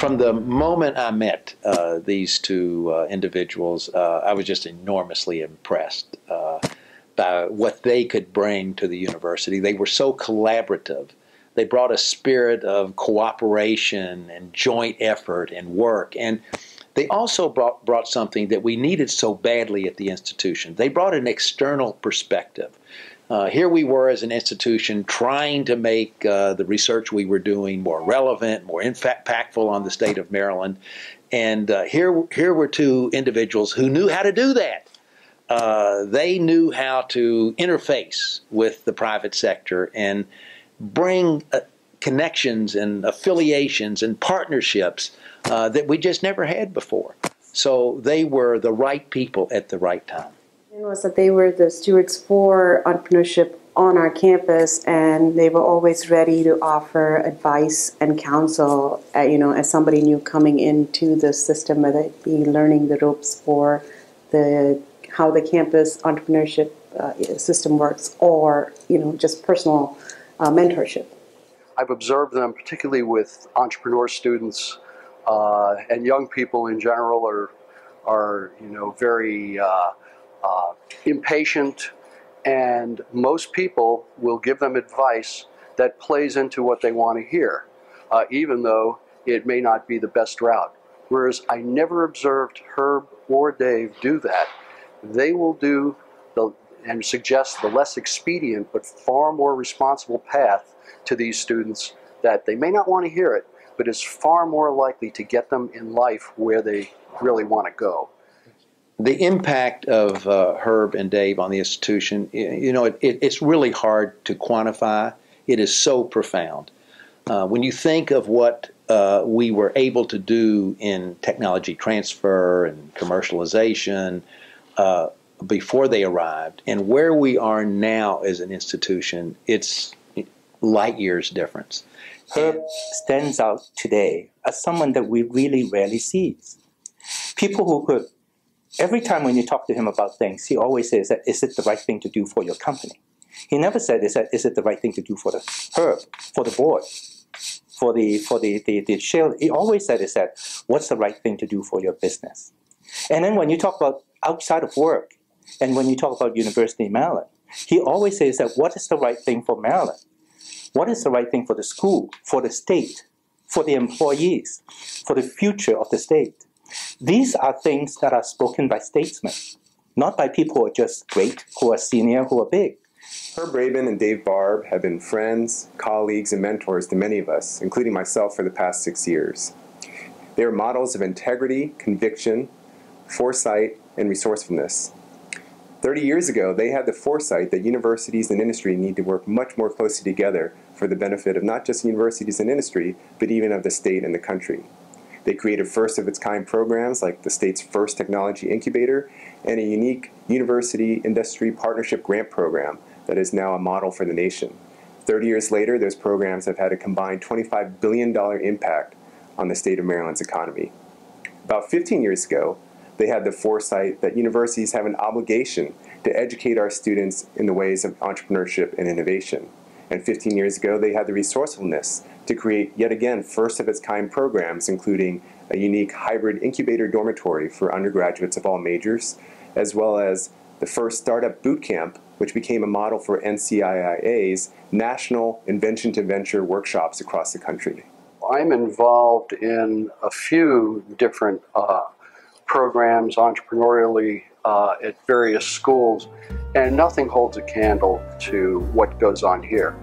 From the moment I met these two individuals, I was just enormously impressed by what they could bring to the university. They were so collaborative. They brought a spirit of cooperation and joint effort and work. And they also brought something that we needed so badly at the institution. They brought an external perspective. Here we were as an institution trying to make the research we were doing more relevant, more impactful on the state of Maryland. And here were two individuals who knew how to do that. They knew how to interface with the private sector and bring connections and affiliations and partnerships that we just never had before. So they were the right people at the right time. It was that they were the stewards for entrepreneurship on our campus, and they were always ready to offer advice and counsel, as somebody new coming into the system, whether it be learning the ropes for how the campus entrepreneurship system works, or just personal mentorship. I've observed them, particularly with entrepreneur students and young people in general, are very impatient, and most people will give them advice that plays into what they want to hear, even though it may not be the best route. Whereas I never observed Herb or Dave do that. They will do and suggest the less expedient but far more responsible path to these students that they may not want to hear it, but is far more likely to get them in life where they really want to go. The impact of Herb and Dave on the institution, it's really hard to quantify. It is so profound. When you think of what we were able to do in technology transfer and commercialization before they arrived, and where we are now as an institution, it's light years difference. Herb stands out today as someone that we really rarely see. People who could, every time when you talk to him about things, he always says that, is it the right thing to do for your company? He never said, is it the right thing to do for the Herb, for the board, for the share? He always said, what's the right thing to do for your business? And then when you talk about outside of work, and when you talk about University of Maryland, he always says that, what is the right thing for Maryland? What is the right thing for the school, for the state, for the employees, for the future of the state? These are things that are spoken by statesmen, not by people who are just great, who are senior, who are big. Herb Rabin and Dave Barbe have been friends, colleagues, and mentors to many of us, including myself, for the past 6 years. They are models of integrity, conviction, foresight, and resourcefulness. 30 years ago, they had the foresight that universities and industry need to work much more closely together for the benefit of not just universities and industry, but even of the state and the country. They created first-of-its-kind programs like the state's first technology incubator and a unique university-industry partnership grant program that is now a model for the nation. 30 years later, those programs have had a combined $25 billion impact on the state of Maryland's economy. About 15 years ago, they had the foresight that universities have an obligation to educate our students in the ways of entrepreneurship and innovation. And 15 years ago, they had the resourcefulness to create, yet again, first-of-its-kind programs, including a unique hybrid incubator dormitory for undergraduates of all majors, as well as the first startup boot camp, which became a model for NCIIA's National Invention to Venture workshops across the country. I'm involved in a few different programs entrepreneurially at various schools, and nothing holds a candle to what goes on here.